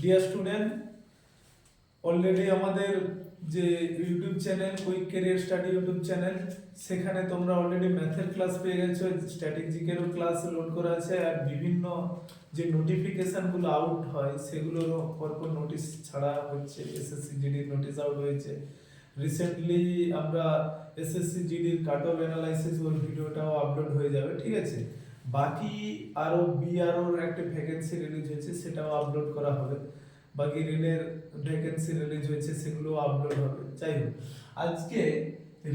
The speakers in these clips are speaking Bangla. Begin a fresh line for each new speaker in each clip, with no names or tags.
ডিয়ার স্টুডেন্ট, অলরেডি আমাদের যে YouTube channel quick career study YouTube channel, সেখানে তোমরা অলরেডি ম্যাথের ক্লাস পেয়ে গেছো, স্ট্র্যাটেজিকেরও ক্লাস লোড করা আছে, আর বিভিন্ন যে নোটিফিকেশনগুলো আউট হয় সেগুলোরও পরপর নোটিশ ছাড়া হচ্ছে। এসএসসি জিডির নোটিশ আউট হয়েছে রিসেন্টলি। আমরা এসএসসি জিডির কাট অফ অ্যানালাইসিস ওর ভিডিওটাও আপলোড হয়ে যাবে, ঠিক আছে। বাকি আরও বিআরওর একটা ভ্যাকেন্সি রিলিজ হয়েছে, সেটাও আপলোড করা হবে। বাকি রেলের ভ্যাকেন্সি রিলিজ হয়েছে, সেগুলো আপলোড হবে। যাই হোক, আজকে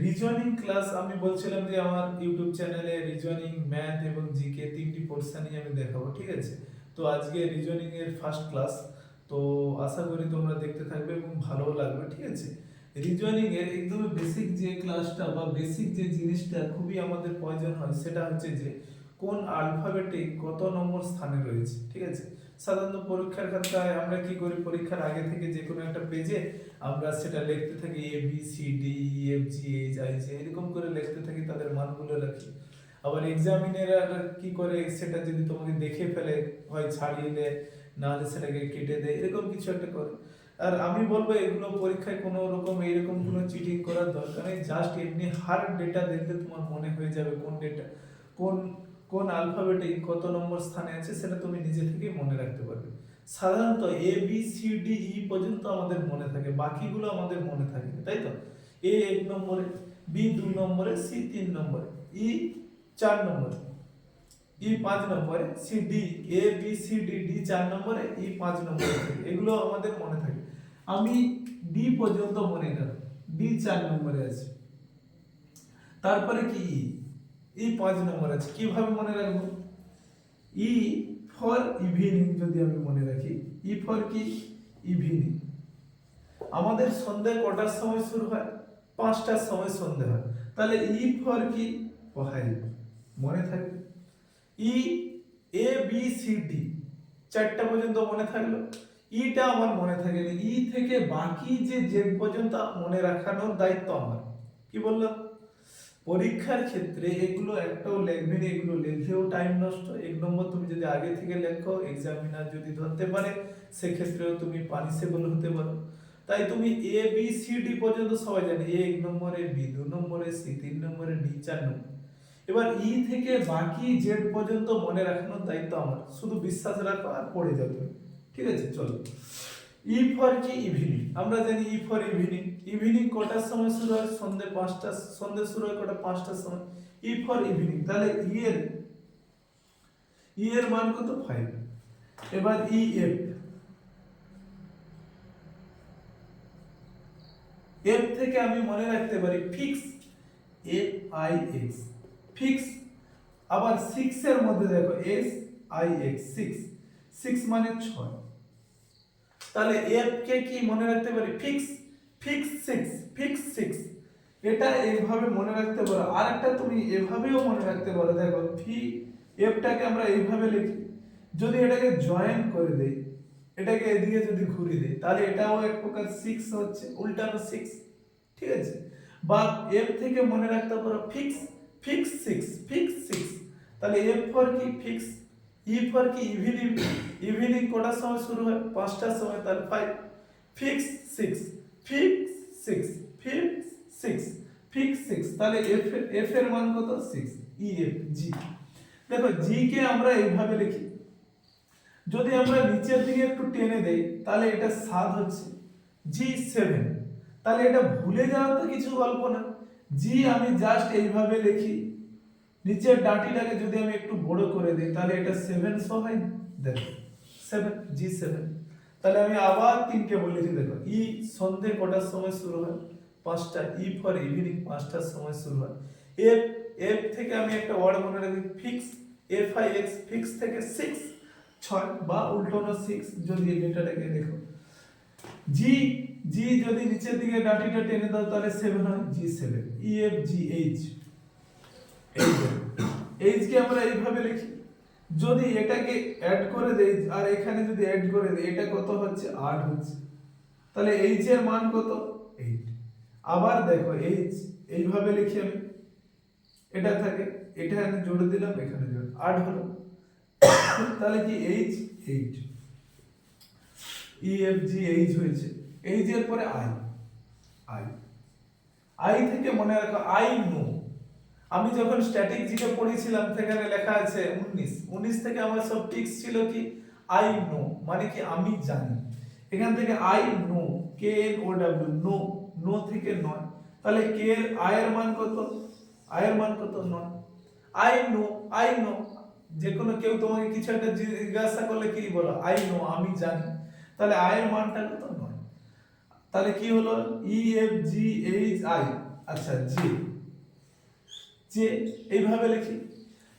রিজনিং ক্লাস আমি বলছিলাম যে আমার ইউটিউব চ্যানেলে রিজনিং, ম্যাথ এবং জিকে তিনটি পোর্শনই আমি দেখাবো, ঠিক আছে। তো আজকে রিজনিং এর ফার্স্ট ক্লাস, তো আশা করি তোমরা দেখতে থাকবে এবং ভালোও লাগবে, ঠিক আছে। রিজনিং এর একদম বেসিক যে ক্লাসটা বা বেসিক যে জিনিসটা খুবই আমাদের প্রয়োজন হয়, সেটা হচ্ছে যে কোন আলফাবেটে কত নম্বর স্থানে রয়েছে, ঠিক আছে। সাধারণত পরীক্ষার খাতায় আমরা কি করি, পরীক্ষার আগে থেকে যে কোনো একটা পেজে আমরা সেটা লিখতে থাকি, A B C D E F G H I J, এরকম করে লিখতে থাকি, তাদের মানগুলো রাখি। আবার এক্সামিনাররা কি করে, সেটা যদি তোমাকে দেখে ফেলে, হয় ছাড়িয়ে দেয়, নাহলে সেটাকে কেটে দেয়, এরকম কিছু একটা করে। আর আমি বলবো এগুলো পরীক্ষায় কোনো রকম এইরকম কোনো চিটিং করার দরকার নেই। জাস্ট এমনি হার্ড ডেটা দেখলে তোমার মনে হয়ে যাবে কোন ডেটা, কোন কোন আলফাবেটে কত নম্বর স্থানে আছে, সেটা তুমি নিজে থেকেই মনে রাখতে পারবে। সাধারণত এ বি সি ডি ই পর্যন্ত আমাদের মনে থাকে, বাকিগুলো আমাদের মনে থাকে না, তাই তো। এ 1 নম্বরে, বি 2 নম্বরে, সি 3 নম্বরে, ই 4 নম্বরে, ই 5 নম্বরে, সি ডি, এ বি সি ডি, ডি 4 নম্বরে, ই 5 নম্বরে, এগুলো আমাদের মনে থাকে। আমি ডি পর্যন্ত মনে রাখি, ডি 4 নম্বরে আছে। তারপরে কি ই 5 নম্বর আছে। কিভাবে মনে রাখবো? ই ফর ইভিনিং যদি আমি মনে রাখি, ই ফর কি ইভিনিং। আমাদের সন্ধ্যে কটার সময় শুরু হয়? 5টার সময় সন্ধ্যে হয়, তাহলে ই ফর কি ফাইভ, মনে থাকবে। ই এ বি সি ডি 4টা পর্যন্ত মনে থাকলো। ইটা আমার মনে থাকেনি, ই থেকে বাকি যে জেড পর্যন্ত মনে রাখানোর দায়িত্ব আমার। কি বললাম? পরীক্ষার ক্ষেত্রে এগুলো একটাও লিখবে না, এগুলো লিখেও টাইম নষ্ট। 1 নম্বর তুমি যদি আগে থেকে লেখো, এক্সামিনার যদি ধরতে পারে, সেক্ষেত্রেও তুমি পানিশেবল হতে পারো। তাই তুমি এ বি সি ডি পর্যন্ত সবাই জানে, এ 1 নম্বরে, বি 2 নম্বরে, সি 3 নম্বরে, ডি 4 নম্বরে। এবার ই থেকে বাকি জেড পর্যন্ত মনে রাখানোর দায়িত্ব আমার, শুধু বিশ্বাস রাখো আর পড়ে যাও তুমি, ঠিক আছে। চলো, ই ফর কি ইভিনিং। আমরা জানি ই ফর ইভিনিং, ইভিনিং কটার সময় শুরু হয়? সন্ধ্যে 5টা, সন্ধ্যে শুরু হয় কটা? 5টার সময়। ই ফর ইভিনিং, তাহলে ই এর মান কত? 5। এবার ই এফ, এফ থেকে আমি মনে রাখতে পারি fix, F I x, fix. আবার 6 এর মধ্যে দেখো এস আই এক্স, 6 মানে 6। তাহলে এফ কে কি মনে রাখতে পারি? Fix, fix 6, fix 6। এটা এইভাবে মনে রাখতে পারো। আর একটা তুমি এভাবেও মনে রাখতে পারো, দেখো ভি এফটাকে আমরা এইভাবে লিখি, যদি এটাকে জয়েন করে দেই, এটাকে এদিকে যদি ঘুরিয়ে দেই, তাহলে এটাও এক প্রকার 6 হচ্ছে, উল্টানো 6, ঠিক আছে। বা এফ থেকে মনে রাখতে পারো ফিক্স, ফিক্স 6, ফিক্স 6। তাহলে এফ ফর কি? ফিক্স। ই ফর কি? ইভিনিং, ইভিনিং কটার সময় শুরু হয়? 5টার সময়, তাহলে 5, ফিক্স 6, ফিক্স 6, ফিক্স 6, ফিক্স 6। তাহলে এফ এর মান কত? 6। ই এফ জি, দেখো জি কে আমরা এইভাবে লিখি, যদি আমরা নিচের দিকে একটু টেনে দেই, তাহলে এটা 7 হচ্ছে, জি 7। তাহলে এটা ভুলে যাওয়ার তো কিছু গল্প না। জি আমি জাস্ট এইভাবে লিখি, নিচের ডাঁটিটাকে যদি আমি একটু বড় করে দিই, তাহলে এটা 7 সহ হয়, দেখো 7, জি 7। তাহলে আমি আবার 3কে বলেছি, দেখো ই সন্ধ্যে কটার সময় শুরু হয়? 5টা। ই ফর ইভিনিং 5টার সময় শুরু হয়। এফ, এফ থেকে আমি একটা ওয়ার্ড মনে রাখি, fix, F I x, fix থেকে 6 বা উল্টোনো 6, যদি এই ডেটাটাকে দেখো। জি, জি যদি নিচের দিকে ডাটিটা টেনে দাও, তাহলে 7 হয়, জি 7। ই F G H, H K আমরা এইভাবে লিখি, যদি এটাকে অ্যাড করে দেই আর এখানে যদি অ্যাড করে দেই, এটা কত হচ্ছে? 8 হচ্ছে। তাহলে এইচ এর মান কত? 8। আবার দেখো এইচ এইভাবে লিখি আমি, এটা থাকে, এটা আমি জোড়ে দিলাম, এখানে জোড়ে 8 হলো। তাহলে কি এইচ 8। ই এফ জি এইচ হয়েছে, এইচ এর পরে আই, আই আই থেকে মনে রাখো আই নো। আমি যখন স্ট্যাটিক জিকে পড়েছিলাম সেখানে লেখা আছে 19, 19 থেকে আমার সব টিক্স ছিল কি আই নো মানে কি আমি জানি। এখান থেকে I know, K N O W, no, no থেকে নয়, তাহলে কে এর আই এর মান কত, আই এর মান কত, নয়। আই নো, আই নো, যে কোনো কেউ তোমাকে কিছু একটা জিজ্ঞাসা করলে কি বলো, আই নো আমি জানি, তাহলে আই এর মানটা কত, নয়। তাহলে কি হলো, ই এফ জি এইচ আই, আচ্ছা জি, যে এইভাবে লিখি।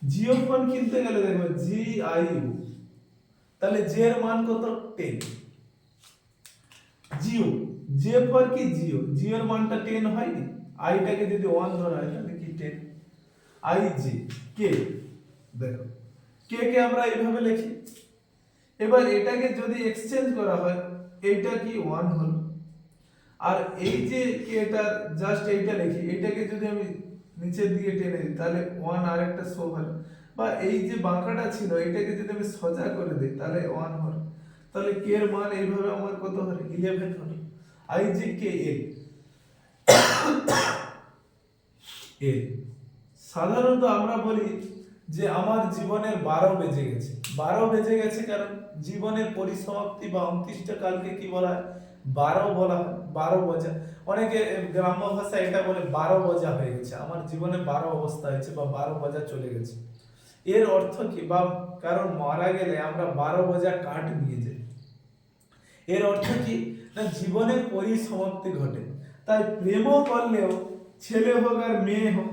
জিওফোন কিনতে গেলে দেখো জি আই ইউ, তাহলে জে এর মান কত, 10। জিও, জে ফর কি জিও, জিওর মানটা 10 হয়নি, আইটাকে যদি 1 ধরা হয় তাহলে কি 10। আই জে, কে, দেখো কে কে আমরা এইভাবে লিখি। এবার এটাকে যদি এক্সচেঞ্জ করা হয়, এইটা কি 1 হলো, আর এই যে এটা জাস্ট এইটা লিখি, এটাকে যদি আমি নিচের দিকে টেনে দিই তাহলে 1 আর একটা শো হয়, বা এই যে বাঁকাটা ছিল এটাকে যদি আমি সোজা করে দিই তাহলে 1 হয়, তাহলে কে এর মান এইভাবে আমার কত হলো, 11 হলো। আই যে কে এল, এল সাধারণত আমরা বলি যে আমার জীবনের 12 বেজে গেছে, 12 বেজে গেছে, কারণ জীবনের পরিসমাপ্তি বা অন্ত্যেষ্টি কালকে কি বলা হয়, 12 বলা হয়, 12 বোঝা। অনেকে গ্রাম্য ভাষায় এটা বলে 12 বোঝা হয়ে গেছে, আমার জীবনে 12 অবস্থা হয়েছে বা 12 বোঝা চলে গেছে। এর অর্থ কি, বা কারণ মারা গেলে আমরা 12 বোঝা কাঠ নিয়ে যাই, এর অর্থ কি না জীবনের পরিসমাপ্তি ঘটে। তাই প্রেমও করলেও ছেলে হোক আর মেয়ে হোক,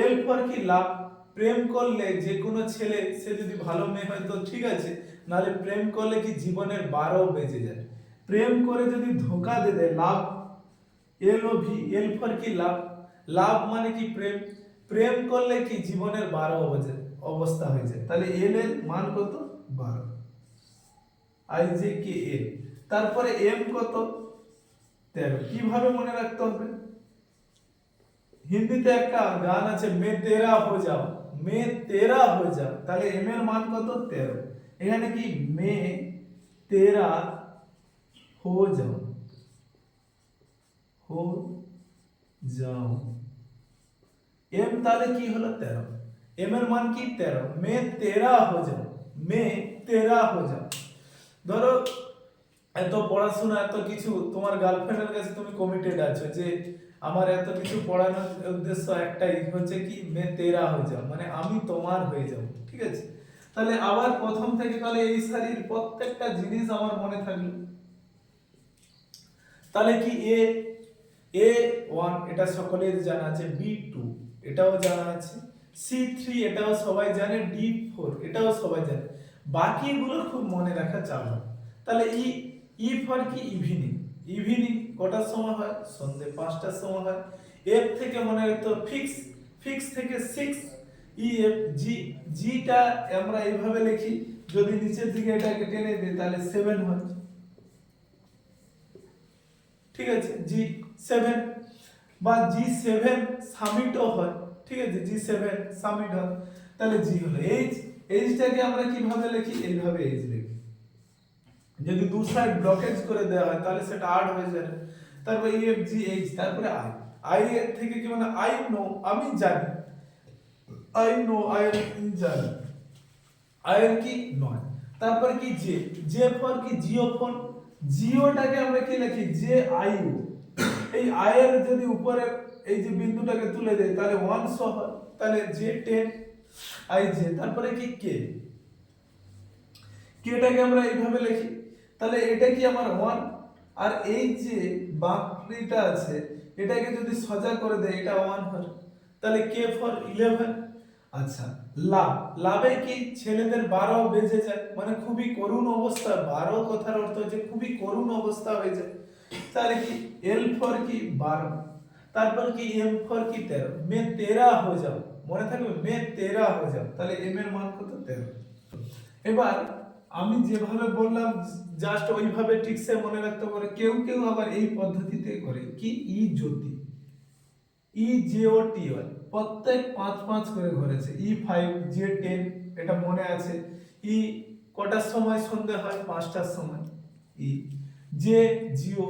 এর পর কি লাভ, প্রেম করলে যে কোনো ছেলে সে যদি ভালো মেয়ে হয় তো ঠিক আছে, নাহলে প্রেম করলে কি জীবনের 12 বেজে যায়। প্রেম করে যদি ধোকা দিয়ে দেয়, লাভ, এল ও ভি, এল ফর কি লাভ, লাভ মানে কি প্রেম, প্রেম করলে কি জীবনের 12 অবস্থা হয়ে যায়, তাহলে এল এর মান কত, 12। আই জে কে এল, তারপরে এম কত, 13। কিভাবে মনে রাখতে হবে, হিন্দিতে একটা গান আছে মে তেরা হো যাও, মে তেরা হো যাও, তাহলে এম এর মান কত, 13। এখানে কি মে তেরা হো যাও, হো যাও, এম তাহলে কি হলো, 13। এম এর মান কি, 13, মে তেরা হো যাও, মে তেরা হো যাও। ধরো এত পড়াশোনা এত কিছু, তোমার গার্লফ্রেন্ডের কাছে তুমি কমিটেড আছো যে আমার এত কিছু পড়ানোর উদ্দেশ্য একটাই হচ্ছে কি মে তেরা হয়ে যাও, মানে আমি তোমার হয়ে যাব, ঠিক আছে। তাহলে আবার প্রথম থেকে তাহলে এই সারির প্রত্যেকটা জিনিস আমার মনে থাকলো। তাহলে কি এ, এ 1 এটা সকলের জানা আছে, বি 2 এটাও জানা আছে, সি 3 এটাও সবাই জানে, ডি 4 এটাও সবাই জানে, বাকিগুলো খুব মনে রাখা চালু। তাহলে ই, ই ফর কি ইভিনিং, ইভিনিং কটার সময় হয়, সন্ধ্যে 5টার সময় হয়। এফ থেকে মনে রাখতো ফিক্স, ফিক্স থেকে 6, ই এফ জি, জিটা আমরা এইভাবে লিখি, যদি নিচের দিকে এটাকে টেনে দিই তাহলে 7 হয়, ঠিক আছে, জি 7, বা জি 7 সামিটও হয়, ঠিক আছে, জি 7 সামিট হয়, তাহলে জি হলো এইচ। এইচটাকে আমরা কিভাবে লিখি, এইভাবে এইচ লিখি, যদি দু সাইড ব্লকেজ করে দেওয়া হয় তাহলে সেটা 8 হয়ে যাবে। তারপর ই এফ জি এইচ, তারপরে আই, আই এর থেকে কি মানে আই নো আমি জানি, আই নো আই জানি, আই এর কি 9। তারপরে কি জে, জে ফর কি জিওফোন, জিওটাকে আমরা কি লিখি, জে আই ইউ, এই আই এর যদি উপরে এই যে বিন্দুটাকে তুলে দেই তাহলে 1 সহ হয়, তাহলে জে 10 আই জে। তারপরে কি কে, কেটাকে আমরা এইভাবে লিখি, তাহলে এটা কি আমার 1, আর এই যে বাকিটা আছে এটাকে যদি সোজা করে দেই এটা 1 হয়, তাহলে কে ফর 11। আচ্ছা, লাভ, লাভে কি ছেলেদের 12 বেজে যায়, মানে খুবই করুণ অবস্থা, 12 কথার অর্থ হচ্ছে খুবই করুণ অবস্থা হয়ে যায়, তাহলে কি এল ফর কি 12, তারপর কি এম ফর কি 13, মে 13 হয়ে যাও, মনে থাকবে মে 13 হয়ে যাও, তাহলে এম এর মান কত, 13। এবার আমি যেভাবে বললাম জাস্ট ওইভাবে ঠিকসে মনে রাখতে পারে, কেউ কেউ আবার এই পদ্ধতিতে করে কি ই জ্যোতি, ই জে ও টি হয়, প্রত্যেক 5 5 করে ঘরেছে, ই 5 জে 10 এটা মনে আছে, ই কটার সময় সন্ধে হয়, 5টার সময়, ই, জে জিও,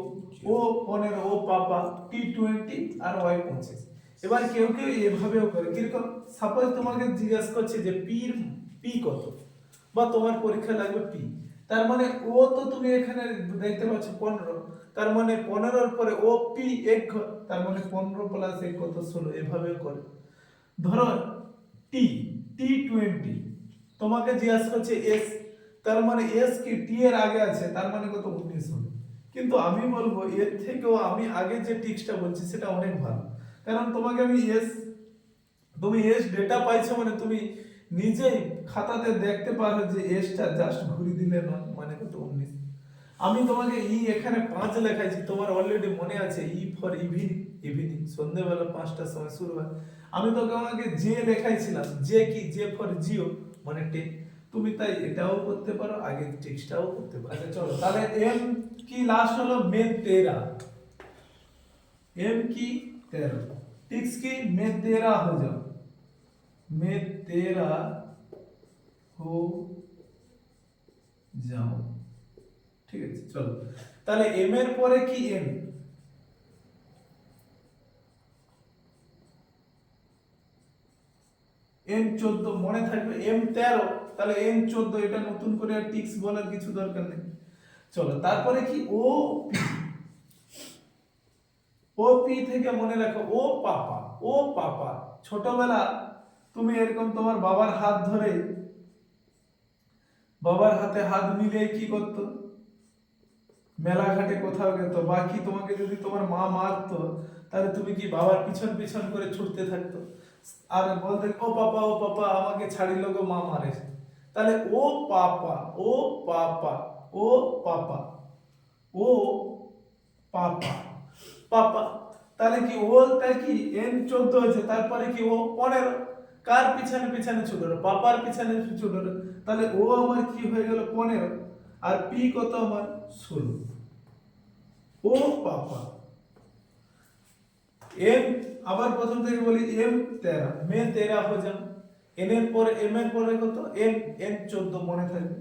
ও 15, ও পাপা, T20 আর Y25। এবার কেউ কেউ এভাবেও করে, কিরকম সাপোজ তোমাকে জিজ্ঞাসা করছে যে পি কত, বা তোমার পরীক্ষা লাগবে পি, তার মানে ও তো তুমি এখানে দেখতে পাচ্ছ 15, তার মানে 15 পরে ও পি এক ঘর, তার মানে 15 প্লাস 1 কত 16, এভাবেও করে। ধরো টি T20, তোমাকে জিজ্ঞাসা করছে এস, তার মানে এস কি টি এর আগে আছে, তার মানে কত 19 হবে। কিন্তু আমি বলবো এর থেকেও আমি আগে যে টিক্সটা বলছি সেটা অনেক ভালো, কারণ তোমাকে আমি তুমি এস ডেটা পাইছো মানে তুমি নিজেই খাতাতে দেখতে পারো যে এসটা জাস্ট ঘুরিয়ে দিলে নয়, মানে কত 19। আমি তোমাকে এখানে 5 লেখাইছি, তোমার অলরেডি মনে আছে ফর ইভিনিং সন্ধ্যেবেলা 5টার সময় শুরু হয়। আমি তোমাকে যে লেখাইছিলাম, যে ফর জিও মানে 10। তুমি তাই এটাও করতে পারো, আগের টেক্সটটাও করতে পারো। আচ্ছা চলো, তাহলে এম কি লাস্ট হলো মে 13, এম কি 13, টিক্স কি মে 13 हो जाओ, মে 13 हो जाओ। ঠিক আছে চলো, তাহলে এম এর পরে কি এন, এন 14 মনে থাকবে, এম 13 তাহলে এন 14, এটা নতুন করে আর টিক্স বলার কিছু দরকার নেই। চলো তারপরে কি ও পি থেকে মনে রাখো ও পাপা ছোটবেলা তুমি এরকম তোমার বাবার হাত ধরে, বাবার হাতে হাত মিলিয়ে কি করতো, মেলাঘাটে কোথাও যেত, বা কি তোমাকে যদি তোমার মা মারতো তাহলে তুমি কি বাবার পিছন পিছন করে ছুটতে থাকতো আর বলতে ও পাপা আমাকে ছাড়িল গো মা মারেছে। তাহলে ও পাপা ও পাপা ও পাপা ও পাপা পাপা, তাহলে কি ওটা কি এন 14 হয়েছে, তারপরে কি ও 15, কার পিছনে পিছনে ছুটলো, পাপার পিছনে ছুটলো, তাহলে ও আমার কি হয়ে গেল 15, আর পি কত আমার 16। ও পাপা এম, আবার প্রথম থেকে বলি এম 13 মে 13 हो जाओ। এন এর পরে এম এর পরে কত এন 14 মনে থাকবে,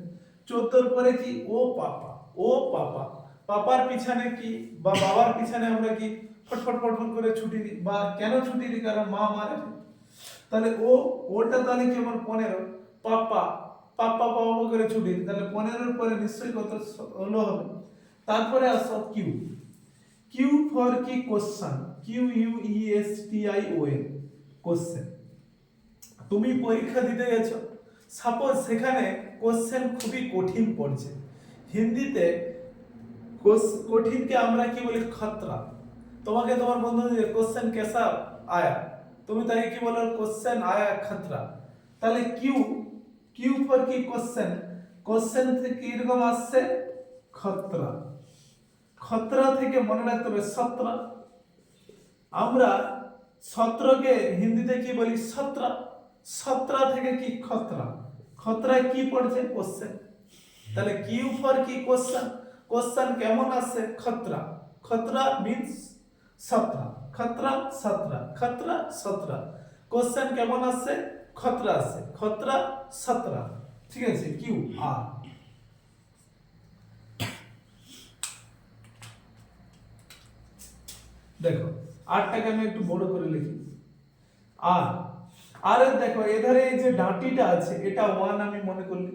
14 পরে কি ও পাপা, পাপার পিছনে কি বা বাবার পিছনে আমরা কি ফটফট ফটফট করে ছুটি দিই, বা কেন ছুটি দিই, কারণ মা মারে। তাহলে ওটা তাহলে কি আমার 15, পাপা পাপা পাপা করে ছুটি দিই, তাহলে 15 এর পরে নিশ্চয়ই কত 16 হবে। তারপরে আসো কিউ, কিউ ফর কি কোশ্চেন, QUESTION কোশ্চেন। তুমি পরীক্ষা দিতে গেছো, সাপোজ সেখানে কোশ্চেন খুবই কঠিন পড়ছে, হিন্দিতে কঠিনকে আমরা কি বলি খতরা। তোমাকে তোমার বন্ধু যে কোশ্চেন কেসা আয়া, তুমি তাকে কি বলো কোশ্চেন আয়া খতরা। তাহলে কিউ, কিউ ফর কি কোশ্চেন, কোশ্চেন থেকে এরকম আসছে খতরা, খতরা থেকে মনে রাখতে হবে 17। আমরা 17 কে হিন্দিতে কি বলি 17, 17 থেকে কি খতরা, খতরায় কি পড়ছে কোশ্চেন। তাহলে কিউ ফর কি কোশ্চেন, কোশ্চেন কেমন আসছে খতরা, খতরা মিন্স 17, খতরা 17, খতরা 17, কোশ্চেন কেমন আসছে খতরা আসছে, খতরা 17। ঠিক আছে কিউ আর, দেখো আরটাকে আমি একটু বড় করে লিখি, আর আর এর দেখো এধারে এই যে ডাঁটিটা আছে এটা 1 আমি মনে করলি,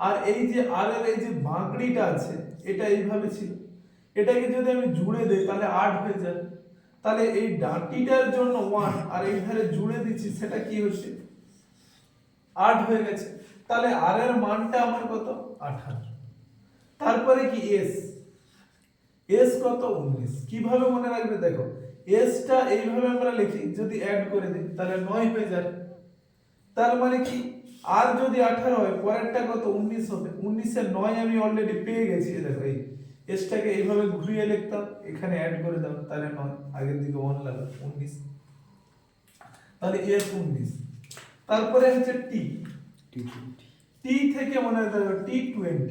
আর এই যে আর এর এই যে বাঁকড়িটা আছে এটা এইভাবে ছিল, এটাকে যদি আমি জুড়ে দেই তাহলে 8 হয়ে যাবে। তাহলে এই ডাঁটিটার জন্য 1 আর এই ধারে জুড়ে দিচ্ছি, সেটা কি হচ্ছে 8 হয়ে গেছে। তাহলে আর এর মানটা আমার কত 18। তারপরে কি এস, এস কত 19। কিভাবে মনে রাখবে দেখো, এসটা এইভাবে আমরা লিখি, যদি অ্যাড করে দিই তাহলে 9 হয়ে যাবে। তার মানে কি আর যদি 18 হয় পরেরটা কত 19 হবে, 19 এর 9 আমি অলরেডি পেয়ে গেছি। দেখো এই এসটাকে এইভাবে ঘুরিয়ে লিখতাম, এখানে অ্যাড করে দাও তাহলে 9, আগের দিকে 1 লাগা 19, তাহলে এস 19। তারপরে হচ্ছে টি, টি থেকে মনে রাখতে হবে T20,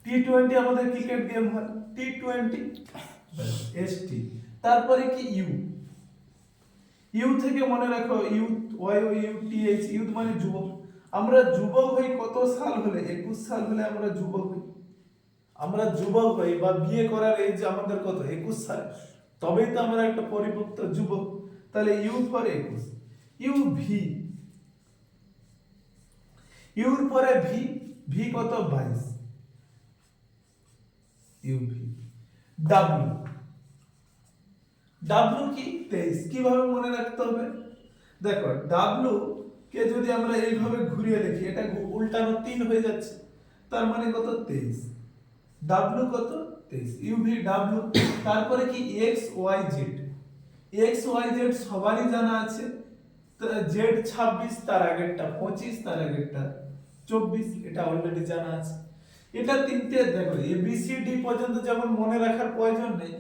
T20 আমাদের ক্রিকেট গেম হয় T20 এসটি। তারপরে কি ইউ, ইউ থেকে মনে রাখো ইউথ, YOUTH, ইউথ মানে যুবক। আমরা যুবক হই কত সাল হলে, 21 সাল হলে আমরা যুবক হই। আমরা যুবক হই বা বিয়ে করার এজ আমাদের কত 21 সাল, তবেই তো আমরা একটা পরিপক্ক যুবক। তাহলে ইউ ফর 21, ইউ ভি, ইউর পরে ভি, ভি কত 22, ইউ ভি। ডাব্লিউ, ডাব্লিউ কি 23। কিভাবে মনে রাখতে হবে? দেখো ডাব্লিউ কে যদি আমরা এইভাবে ঘুরিয়ে লিখি, এটা উল্টানো 3 হয়ে যাচ্ছে, তার মানে কত 23। ডাব্লিউ কত 23, ইউভি ডাব্লিউ। তারপরে কি X Y Z, X Y Z সবারই জানা আছে। জেড 26, তার আগেরটা 25, তার আগেরটা 24, এটা অলরেডি জানা আছে। এটা তিনটে দেখো এ বি সি ডি পর্যন্ত যেমন মনে রাখার প্রয়োজন নেই,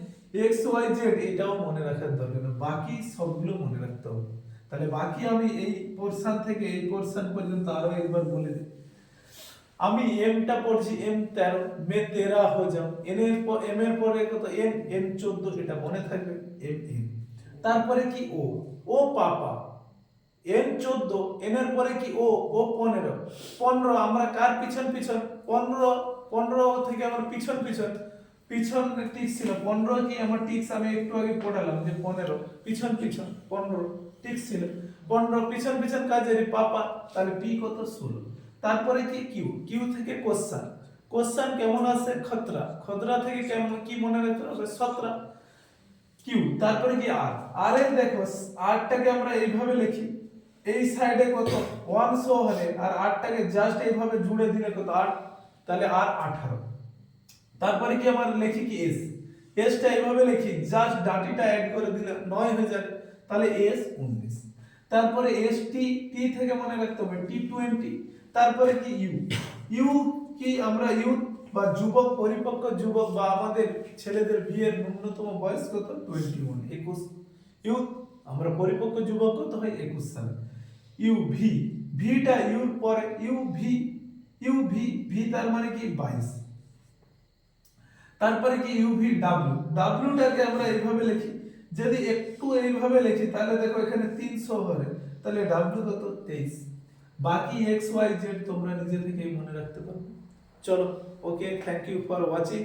এক্স ওয়াই জেড এটাও মনে রাখার দরকার নেই, বাকি সবগুলো মনে রাখতে হবে। তাহলে বাকি আমি এই পোরশন থেকে এই পোরশন পর্যন্ত আরো একবার বলে দিই। আমি এমটা পড়ছি এম 13, মে 13 হয়ে যাও, এন এর পর এম এর পরে কত এন, এন 14, এটা মনে থাকবে এম এন। তারপরে কি ও, ও পাপা, এন 14, এন এর পরে কি ও, ও 15, 15 আমরা কার পিছন পিছন 15, 15 থেকে আমার পিছন পিছন, পিছন টিক্স ছিল 15 কি আমার টিক্স আমি একটু আগে পড়ালাম যে 15 পিছন পিছন 15 টিক্স ছিল, 15 পিছন পিছন কাজের পাপা, তাহলে পি কত 16। তারপরে কি কিউ, কিউ থেকে কোশ্চেন, কোশ্চেন কেমন আছে খতরা, খতরা থেকে কেমন কি মনে রাখতে হবে 17 কিউ। তারপরে কি আর, আর এর দেখো আরটাকে আমরা এইভাবে লিখি, এই সাইডে কত 1 শো হলে আর আরটাকে জাস্ট এইভাবে জুড়ে দিলে কত 8, তাহলে আর 18। তারপরে কি আমার লিখি কি এস, এসটা এইভাবে লিখি জাস্ট ডাটিটা অ্যাড করে দিলে 9 হয়ে যাবে, তাহলে এস 19। তারপরে এস টি, টি থেকে মনে রাখতে হবে টি 20। তারপরে কি ইউ, ইউ কি আমরা ইউথ বা যুবক, পরিপক্ক যুবক বা আমাদের ছেলেদের বিয়ের ন্যূনতম বয়স কত 21, 21 ইউথ, আমরা পরিপক্ক যুবক কত হয় 21 সালে। ইউ ভি, ভিটা ইউর পরে U V, U V, V তার মানে কি 22। তারপরে কি ইউভি ডাব্লিউ, ডাব্লিউটাকে আমরা এইভাবে লিখি, যদি একটু এইভাবে লিখি তাহলে দেখো এখানে 300 হবে, তাহলে ডাব্লিউ কত 23। বাকি এক্স ওয়াই জেড তোমরা নিজে থেকেই মনে রাখতে পারো। চলো, ওকে, থ্যাংক ইউ ফর ওয়াচিং।